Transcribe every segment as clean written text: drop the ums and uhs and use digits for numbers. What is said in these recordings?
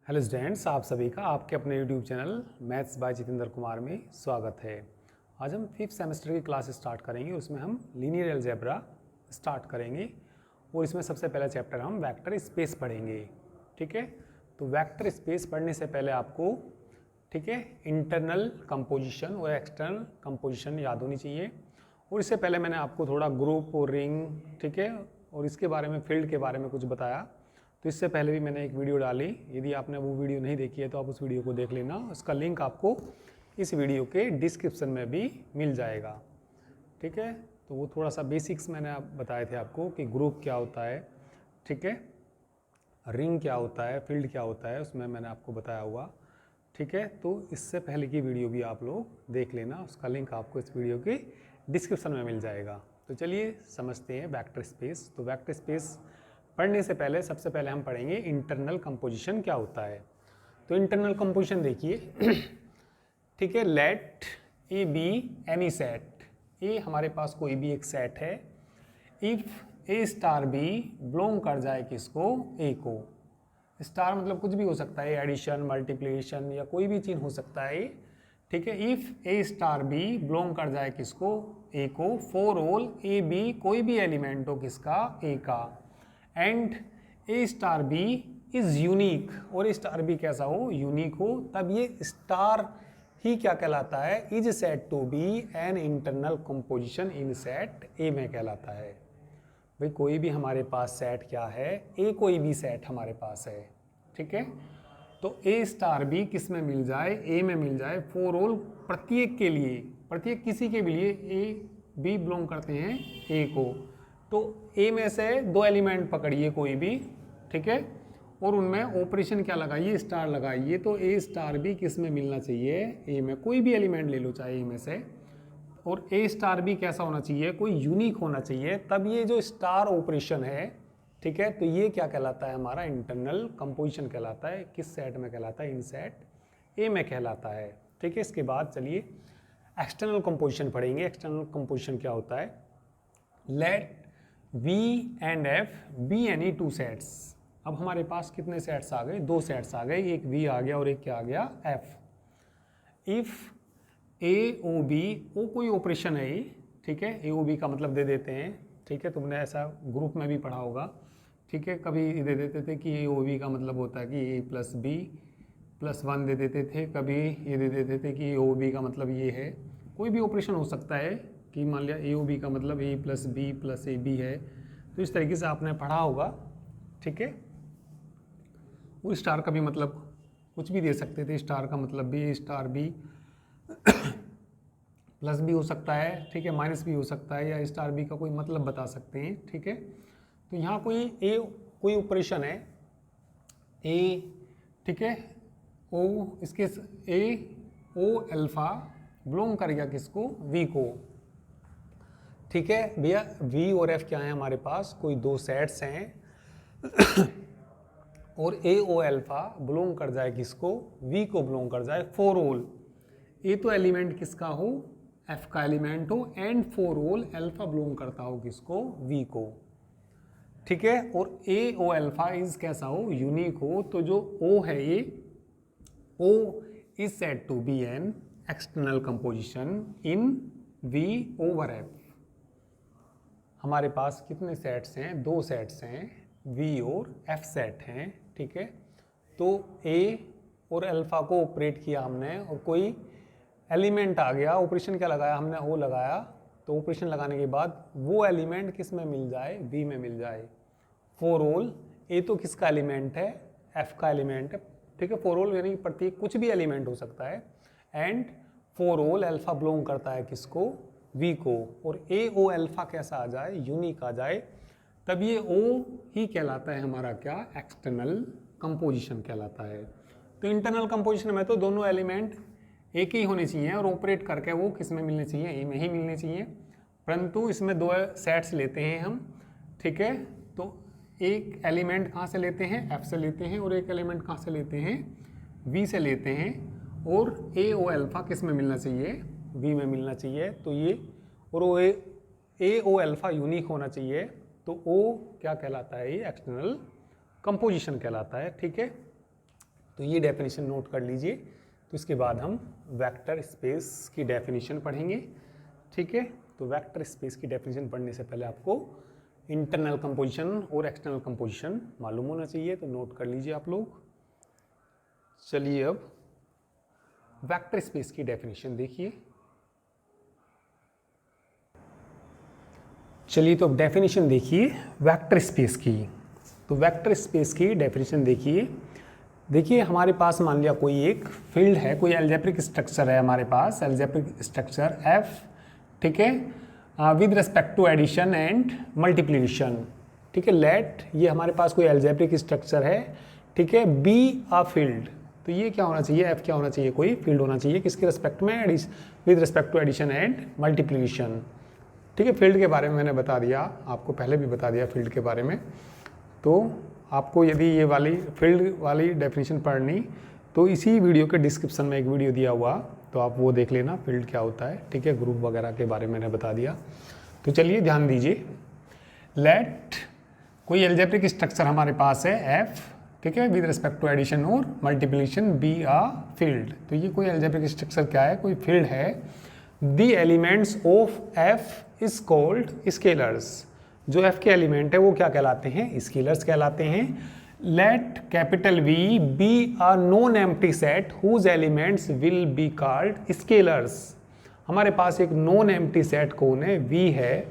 Hello students, आप सभी का आपके अपने YouTube channel maths by Jitendra Kumar में स्वागत है। आज हम 5th सेमेस्टर की क्लास स्टार्ट करेंगे। उसमें हम लीनियर अलजेब्रा स्टार्ट करेंगे और इसमें सबसे पहला चैप्टर हम वेक्टर स्पेस पढ़ेंगे। ठीक है, तो वेक्टर स्पेस पढ़ने से पहले आपको ठीक है इंटरनल कंपोजिशन और एक्सटर्नल कंपोजिशन याद होनी चाहिए। और इससे पहले मैंने आपको थोड़ा ग्रुप और रिंग ठीक है और इसके बारे में फील्ड के बारे में कुछ बताया। तो इससे पहले भी मैंने एक वीडियो डाली, यदि आपने वो वीडियो नहीं देखी है तो आप उस वीडियो को देख लेना। उसका लिंक आपको इस वीडियो के डिस्क्रिप्शन में भी मिल जाएगा। ठीक है, तो वो थोड़ा सा बेसिक्स मैंने आप बताए थे आपको कि ग्रुप क्या होता है, ठीक है, रिंग क्या होता है, फील्ड क्या होता है, उसमें मैंने आपको बताया हुआ। ठीक है, तो इससे पहले की वीडियो भी आप लोग देख लेना, उसका लिंक आपको इस वीडियो के डिस्क्रिप्शन में मिल जाएगा। तो चलिए समझते हैं वेक्टर स्पेस। तो वेक्टर स्पेस पढ़ने से पहले सबसे पहले हम पढ़ेंगे इंटरनल कंपोजिशन क्या होता है। तो इंटरनल कंपोजिशन देखिए ठीक है, let A B any set. A हमारे पास कोई भी एक सेट है। If A star B belong कर जाए किसको, ए को। स्टार मतलब कुछ भी हो सकता है, एडिशन, मल्टीप्लिकेशन या कोई भी चीज़ हो सकता है। ठीक है, if A star B belong कर जाए किसको, ए को, फॉर ऑल ए बी, कोई भी एलिमेंट हो किसका, ए का, and A star B is unique, और ए स्टार बी कैसा हो, यूनिक हो, तब ये स्टार ही क्या कहलाता है, is said to be an internal composition in set A में कहलाता है। भाई कोई भी हमारे पास सेट क्या है, ए कोई भी सेट हमारे पास है। ठीक है, तो ए स्टार बी किस में मिल जाए, ए में मिल जाए, फॉर ऑल प्रत्येक के लिए, प्रत्येक किसी के भी लिए ए बी बिलोंग करते हैं ए को। तो ए में से दो एलिमेंट पकड़िए कोई भी, ठीक है, और उनमें ऑपरेशन क्या लगाइए, स्टार लगाइए। तो ए स्टार बी किस में मिलना चाहिए, ए में। कोई भी एलिमेंट ले लो चाहे ए में से, और ए स्टार बी कैसा होना चाहिए, कोई यूनिक होना चाहिए, तब ये जो स्टार ऑपरेशन है, ठीक है, तो ये क्या कहलाता है, हमारा इंटरनल कंपोजिशन कहलाता है। किस सेट में कहलाता है, इन सेट ए में कहलाता है। ठीक है, इसके बाद चलिए एक्सटर्नल कंपोजिशन पढ़ेंगे। एक्सटर्नल कंपोजिशन क्या होता है, let V and F be any two sets. अब हमारे पास कितने सेट्स आ गए, दो सेट्स आ गए, एक V आ गया और एक क्या आ गया, F। If A O B, O कोई ऑपरेशन है, ठीक है, ए ओ बी का मतलब दे देते हैं। ठीक है, तुमने ऐसा ग्रुप में भी पढ़ा होगा। ठीक है, कभी दे देते थे कि ए ओ बी का मतलब होता है कि ए प्लस बी प्लस 1 दे देते थे, कभी ये दे देते थे कि ए ओ बी का मतलब ये है। कोई भी ऑपरेशन हो सकता है कि मान लिया ए ओ बी का मतलब A plus B plus A B है, तो इस तरीके से आपने पढ़ा होगा। ठीक है, वो स्टार का भी मतलब कुछ भी दे सकते थे, स्टार का मतलब भी स्टार बी प्लस भी हो सकता है, ठीक है, माइनस भी हो सकता है, या स्टार बी का कोई मतलब बता सकते हैं। ठीक है, तो यहाँ कोई ऑपरेशन है ए, ठीक है, ओ, इसके ए ओ अल्फा बिलोंग कर गया किसको, वी को। ठीक है भैया, V और F क्या है हमारे पास, कोई दो सेट्स हैं और ए ओ अल्फा बिलोंग कर जाए किसको, V को बिलोंग कर जाए, फॉर ऑल, ए तो एलिमेंट किसका हो, F का एलिमेंट हो, and for all alpha belong करता हो किसको, V को। ठीक है, और ए ओ अल्फा इज कैसा हो, यूनिक हो। तो जो O है ये O is said to be an external composition in V over F। हमारे पास कितने सेट्स हैं, दो सेट्स हैं, V और F सेट हैं। ठीक है, तो A और अल्फा को ऑपरेट किया हमने और कोई एलिमेंट आ गया, ऑपरेशन क्या लगाया हमने, O लगाया। तो ऑपरेशन लगाने के बाद वो एलिमेंट किस में मिल जाए, V में मिल जाए। फॉर ऑल, A तो किसका एलिमेंट है, F का एलिमेंट है। ठीक है, फॉर ऑल यानी प्रत्येक कुछ भी एलिमेंट हो सकता है, and for all alpha belong करता है किसको, V को, और ए ओ अल्फा कैसा आ जाए, यूनिक आ जाए, तब ये O ही कहलाता है हमारा क्या, एक्सटर्नल कंपोजिशन कहलाता है। तो इंटरनल कंपोजिशन में तो दोनों एलिमेंट एक ही होने चाहिए और ऑपरेट करके वो किस में मिलने चाहिए, ए में ही मिलने चाहिए। परंतु इसमें दो सेट्स लेते हैं हम। ठीक है, तो एक एलिमेंट कहाँ से लेते हैं, F से लेते हैं, और एक एलिमेंट कहाँ से लेते हैं, V से लेते हैं, और ए ओ अल्फा किस में मिलना चाहिए, V में मिलना चाहिए। तो ये और वो ए ओ अल्फा यूनिक होना चाहिए। तो O क्या कहलाता है, ये एक्सटर्नल कंपोजिशन कहलाता है। ठीक है, तो ये डेफिनेशन नोट कर लीजिए। तो इसके बाद हम वेक्टर स्पेस की डेफिनेशन पढ़ेंगे, ठीक है। तो वेक्टर स्पेस की डेफिनेशन पढ़ने से पहले आपको इंटरनल कंपोजिशन और एक्सटर्नल कंपोजिशन मालूम होना चाहिए, तो नोट कर लीजिए आप लोग। चलिए अब वेक्टर स्पेस की डेफिनेशन देखिए। चलिए तो अब डेफिनेशन देखिए वेक्टर स्पेस की। तो वेक्टर स्पेस की डेफिनेशन देखिए हमारे पास मान लिया कोई एक फील्ड है, कोई अलजेब्रिक स्ट्रक्चर है हमारे पास, अलजेब्रिक स्ट्रक्चर एफ, ठीक है, with respect to addition and multiplication, ठीक है। लेट ये हमारे पास कोई अलजेब्रिक स्ट्रक्चर है, ठीक है, बी अ फील्ड। तो ये क्या होना चाहिए, एफ क्या होना चाहिए, कोई फील्ड होना चाहिए, किसके रिस्पेक्ट में, with respect to addition and multiplication, ठीक है। फील्ड के बारे में मैंने बता दिया, आपको पहले भी बता दिया फील्ड के बारे में। तो आपको यदि ये वाली फील्ड वाली डेफिनेशन पढ़नी तो इसी वीडियो के डिस्क्रिप्शन में एक वीडियो दिया हुआ, तो आप वो देख लेना, फील्ड क्या होता है, ठीक है। ग्रुप वगैरह के बारे में मैंने बता दिया। तो चलिए ध्यान दीजिए, लेट कोई अलजेब्रिक स्ट्रक्चर हमारे पास है एफ, ठीक है, विद रिस्पेक्ट टू एडिशन और मल्टीप्लिकेशन बी अ फील्ड। तो ये कोई अलजेब्रिक स्ट्रक्चर क्या है, कोई फील्ड है। The elements of F is called scalars. जो एफ के एलिमेंट है वो क्या कहलाते हैं, स्केलर्स कहलाते हैं। Let capital V be a non empty set whose elements will be called scalars. हमारे पास एक नॉन एम्प्टी सेट कौन है, वी है।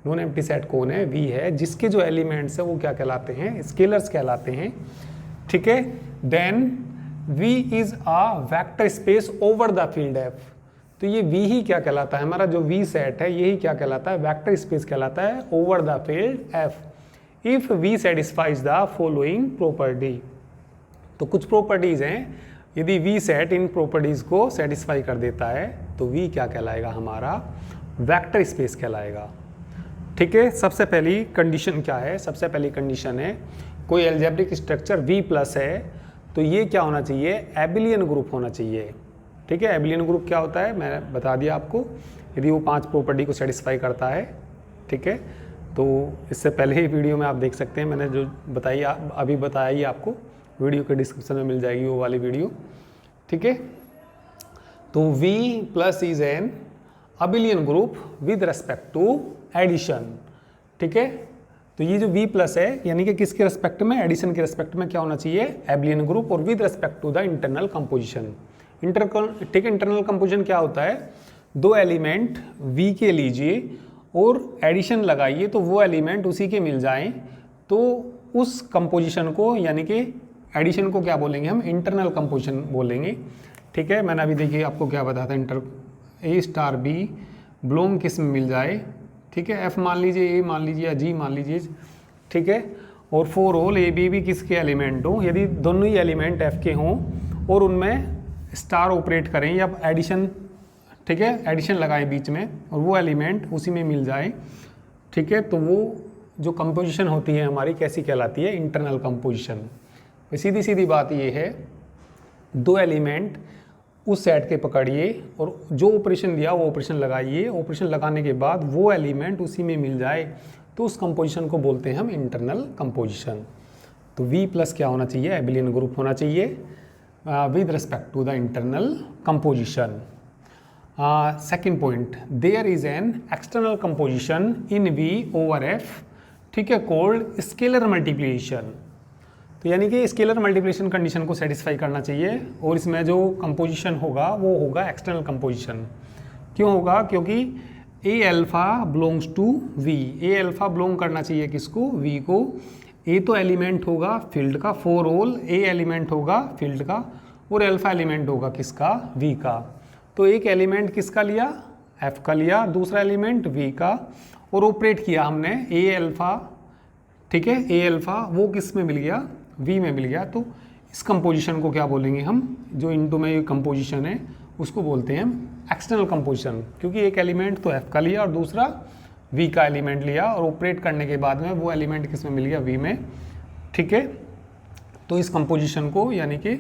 नॉन एम्प्टी सेट कौन है, वी है, जिसके जो एलिमेंट्स है वो क्या कहलाते हैं, स्केलर्स कहलाते हैं, ठीक है। Then V is a vector space over the field F. तो ये V ही क्या कहलाता है, हमारा जो V सेट है यही क्या कहलाता है, वेक्टर स्पेस कहलाता है over the field F if V satisfies the following property. तो कुछ प्रॉपर्टीज हैं, यदि V सेट इन प्रॉपर्टीज को सेटिस्फाई कर देता है तो V क्या कहलाएगा, हमारा वेक्टर स्पेस कहलाएगा, ठीक है। सबसे पहली कंडीशन क्या है, सबसे पहली कंडीशन है कोई अलजेब्रिक स्ट्रक्चर V प्लस है तो ये क्या होना चाहिए, एबिलियन ग्रुप होना चाहिए, ठीक है। एबिलियन ग्रुप क्या होता है, मैं बता दिया आपको, यदि वो 5 प्रॉपर्टी को सेटिस्फाई करता है, ठीक है। तो इससे पहले ही वीडियो में आप देख सकते हैं, मैंने जो बताई अभी बताया ही आपको, वीडियो के डिस्क्रिप्शन में मिल जाएगी वो वाली वीडियो, ठीक है। तो V plus is an abelian group with respect to addition, ठीक है। तो ये जो V प्लस है यानी कि किसके रेस्पेक्ट में, एडिशन के रेस्पेक्ट में क्या होना चाहिए, एबिलियन ग्रुप, और with respect to the internal composition. ठीक है, इंटरनल कंपोजिशन क्या होता है, दो एलिमेंट V के लीजिए और एडिशन लगाइए तो वो एलिमेंट उसी के मिल जाएं, तो उस कंपोजिशन को यानी कि एडिशन को क्या बोलेंगे हम, इंटरनल कंपोजिशन बोलेंगे, ठीक है। मैंने अभी देखिए आपको क्या बताया था, A स्टार B ब्लोम किस में मिल जाए, ठीक है, F मान लीजिए, A मान लीजिए या G मान लीजिए, ठीक है, और फॉर ऑल A B भी किसके एलिमेंट हो, यदि दोनों ही एलिमेंट F के हों और उनमें स्टार ऑपरेट करें या एडिशन, ठीक है, एडिशन लगाएं बीच में और वो एलिमेंट उसी में मिल जाए, ठीक है, तो वो जो कंपोजिशन होती है हमारी कैसी कहलाती है, इंटरनल कंपोजिशन। सीधी सीधी बात ये है, दो एलिमेंट उस सेट के पकड़िए और जो ऑपरेशन दिया वो ऑपरेशन लगाइए, ऑपरेशन लगाने के बाद वो एलिमेंट उसी में मिल जाए तो उस कंपोजिशन को बोलते हैं हम इंटरनल कंपोजिशन। तो V प्लस क्या होना चाहिए, एबिलियन ग्रुप होना चाहिए with respect to the internal composition. Second point, there is an external composition in V over F, ठीक है, called scalar multiplication। तो यानी कि स्केलर मल्टीप्लिकेशन कंडीशन को सेटिस्फाई करना चाहिए और इसमें जो कंपोजिशन होगा वो होगा एक्सटर्नल कंपोजिशन। क्यों होगा, क्योंकि A alpha belongs to V, A alpha belong करना चाहिए किसको, V को। A तो एलिमेंट होगा फील्ड का, फॉर ऑल A एलिमेंट होगा फील्ड का और अल्फा एलिमेंट होगा किसका, V का। तो एक एलिमेंट किसका लिया, F का लिया, दूसरा एलिमेंट V का, और ऑपरेट किया हमने A अल्फा, ठीक है, A अल्फा वो किस में मिल गया, V में मिल गया। तो इस कंपोजिशन को क्या बोलेंगे हम, जो इनटू में ये कंपोजिशन है उसको बोलते हैं हम एक्सटर्नल कंपोजिशन, क्योंकि एक एलिमेंट तो F का लिया और दूसरा V का एलिमेंट लिया और ऑपरेट करने के बाद में वो एलिमेंट किस में मिल गया, V में, ठीक है। तो इस कंपोजिशन को यानी कि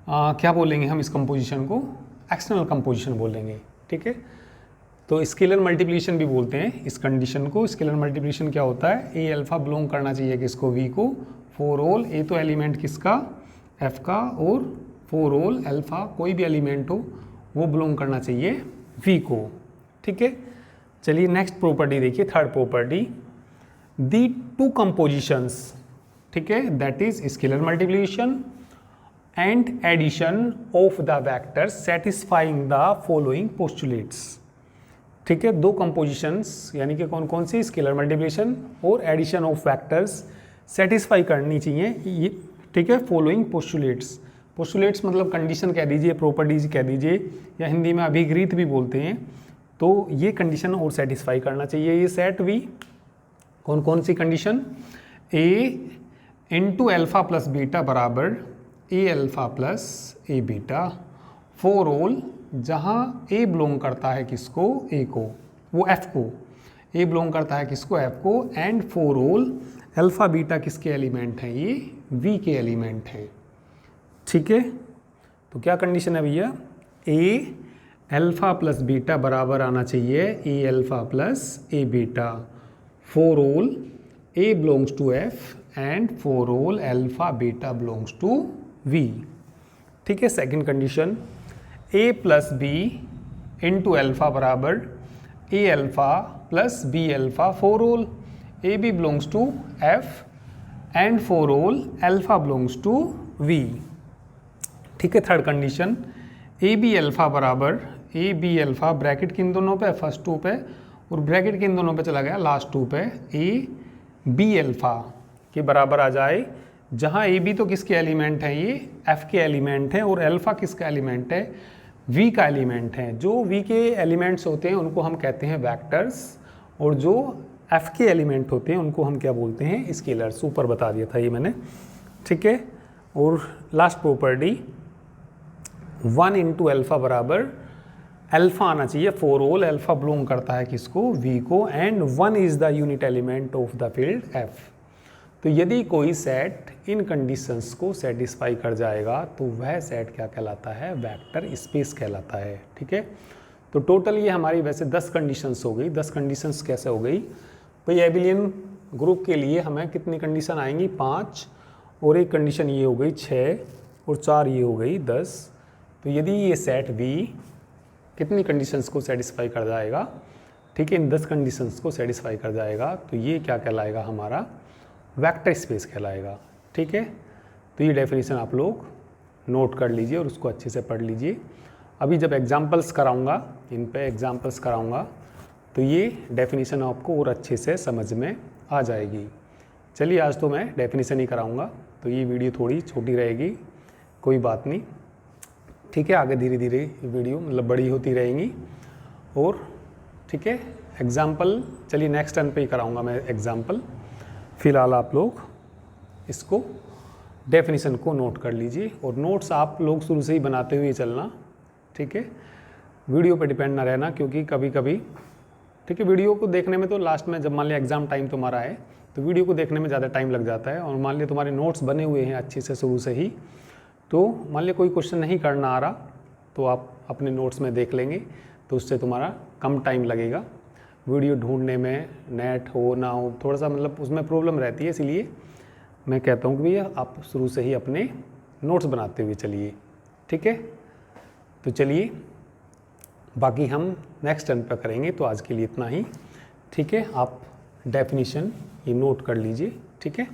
क्या बोलेंगे हम, इस कंपोजिशन को एक्सटर्नल कंपोजिशन बोलेंगे, ठीक है। तो स्केलर मल्टीप्लिकेशन भी बोलते हैं इस कंडीशन को। स्केलर मल्टीप्लिकेशन क्या होता है, A अल्फा बिलोंग करना चाहिए किसको, V को, फॉर ऑल A तो एलिमेंट किसका, एफ का, और 4 होल अल्फा कोई भी एलिमेंट हो वो बिलोंग करना चाहिए वी को। ठीक है, चलिए नेक्स्ट प्रॉपर्टी देखिए, third property, the two compositions, ठीक है, that is scalar multiplication and addition of the vectors satisfying the following postulates. ठीक है, दो कंपोजिशंस यानी कि कौन कौन सी, स्केलर मल्टीप्लिकेशन और एडिशन ऑफ वेक्टर्स सेटिस्फाई करनी चाहिए ये, ठीक है, फॉलोइंग पोस्टुलेट्स। पोस्टुलेट्स मतलब कंडीशन कह दीजिए, प्रॉपर्टीज कह दीजिए, या हिंदी में अभिगृहित भी बोलते हैं। तो ये कंडीशन और सेटिस्फाई करना चाहिए ये सेट वी। कौन कौन सी condition, a into alpha plus beta बराबर a alpha plus a beta for all, जहाँ ए बिलोंग करता है किसको, ए को, वो एफ को, ए बिलोंग करता है किसको, एफ को, and for all alpha beta किसके एलिमेंट हैं, ये वी के एलिमेंट हैं। ठीक है, तो क्या कंडीशन है भैया, ए अल्फा प्लस बीटा बराबर आना चाहिए a alpha plus a beta for all a belongs to F and for all alpha beta belongs to V. ठीक है, second condition, a plus b into alpha बराबर a alpha plus b alpha for all a b belongs to F and for all alpha belongs to V. ठीक है, third condition, a b alpha बराबर a b alpha bracket किन दोनों पे, first to पे, और bracket किन दोनों पे चला गया, लास्ट टू पे, ए बी अल्फा के बराबर आ जाए, जहाँ ए बी तो किसके एलिमेंट हैं, ये एफ के एलिमेंट हैं, और अल्फा किसका एलिमेंट है, वी का एलिमेंट है। जो वी के एलिमेंट्स होते हैं उनको हम कहते हैं वेक्टर्स, और जो एफ के एलिमेंट होते हैं उनको हम क्या बोलते हैं, स्केलर्स। ऊपर बता दिया था ये मैंने। ठीक है, और लास्ट प्रॉपर्टी, 1 इंटू अल्फा बराबर अल्फा आना चाहिए फॉर ऑल अल्फा बिलोंग करता है किसको, वी को, and 1 is the unit element of the field F. तो यदि कोई सेट इन कंडीशंस को सेटिस्फाई कर जाएगा तो वह सेट क्या कहलाता है, वेक्टर स्पेस कहलाता है। ठीक है, तो टोटल ये हमारी वैसे 10 कंडीशंस हो गई। 10 कंडीशंस कैसे हो गई भाई, एबिलियन ग्रुप के लिए हमें कितनी कंडीशन आएंगी, 5, और एक कंडीशन ये हो गई 6, और 4 ये हो गई 10। तो यदि ये सेट वी कितनी कंडीशंस को सेटिस्फाई कर जाएगा, ठीक है, इन 10 कंडीशंस को सेटिस्फाई कर जाएगा, तो ये क्या कहलाएगा, हमारा वेक्टर स्पेस कहलाएगा। ठीक है, तो ये डेफिनेशन आप लोग नोट कर लीजिए और उसको अच्छे से पढ़ लीजिए। अभी जब एग्जांपल्स कराऊंगा, इन पे एग्जांपल्स कराऊंगा, तो ये डेफिनेशन आपको और अच्छे से समझ में आ जाएगी। चलिए, आज तो मैं डेफिनेशन ही कराऊंगा, तो ये वीडियो थोड़ी छोटी रहेगी, कोई बात नहीं। ठीक है, आगे धीरे धीरे वीडियो मतलब बड़ी होती रहेंगी। और ठीक है, एग्जाम्पल चलिए नेक्स्ट टर्न पे ही कराऊंगा मैं एग्जाम्पल। फ़िलहाल आप लोग इसको डेफिनेशन को नोट कर लीजिए, और नोट्स आप लोग शुरू से ही बनाते हुए चलना। ठीक है, वीडियो पे डिपेंड ना रहना, क्योंकि कभी कभी, ठीक है, वीडियो को देखने में तो लास्ट में जब मान लिया एग्ज़ाम टाइम तुम्हारा है तो वीडियो को देखने में ज़्यादा टाइम लग जाता है, और मान लिया तुम्हारे नोट्स बने हुए हैं अच्छे से शुरू से ही, तो मान लिया कोई क्वेश्चन नहीं करना आ रहा तो आप अपने नोट्स में देख लेंगे, तो उससे तुम्हारा कम टाइम लगेगा। वीडियो ढूंढने में नेट हो ना हो थोड़ा सा मतलब उसमें प्रॉब्लम रहती है, इसलिए मैं कहता हूँ कि भैया आप शुरू से ही अपने नोट्स बनाते हुए चलिए। ठीक है, तो चलिए बाकी हम नेक्स्ट टर्न पर करेंगे, तो आज के लिए इतना ही। ठीक है, आप डेफिनेशन ये नोट कर लीजिए। ठीक है।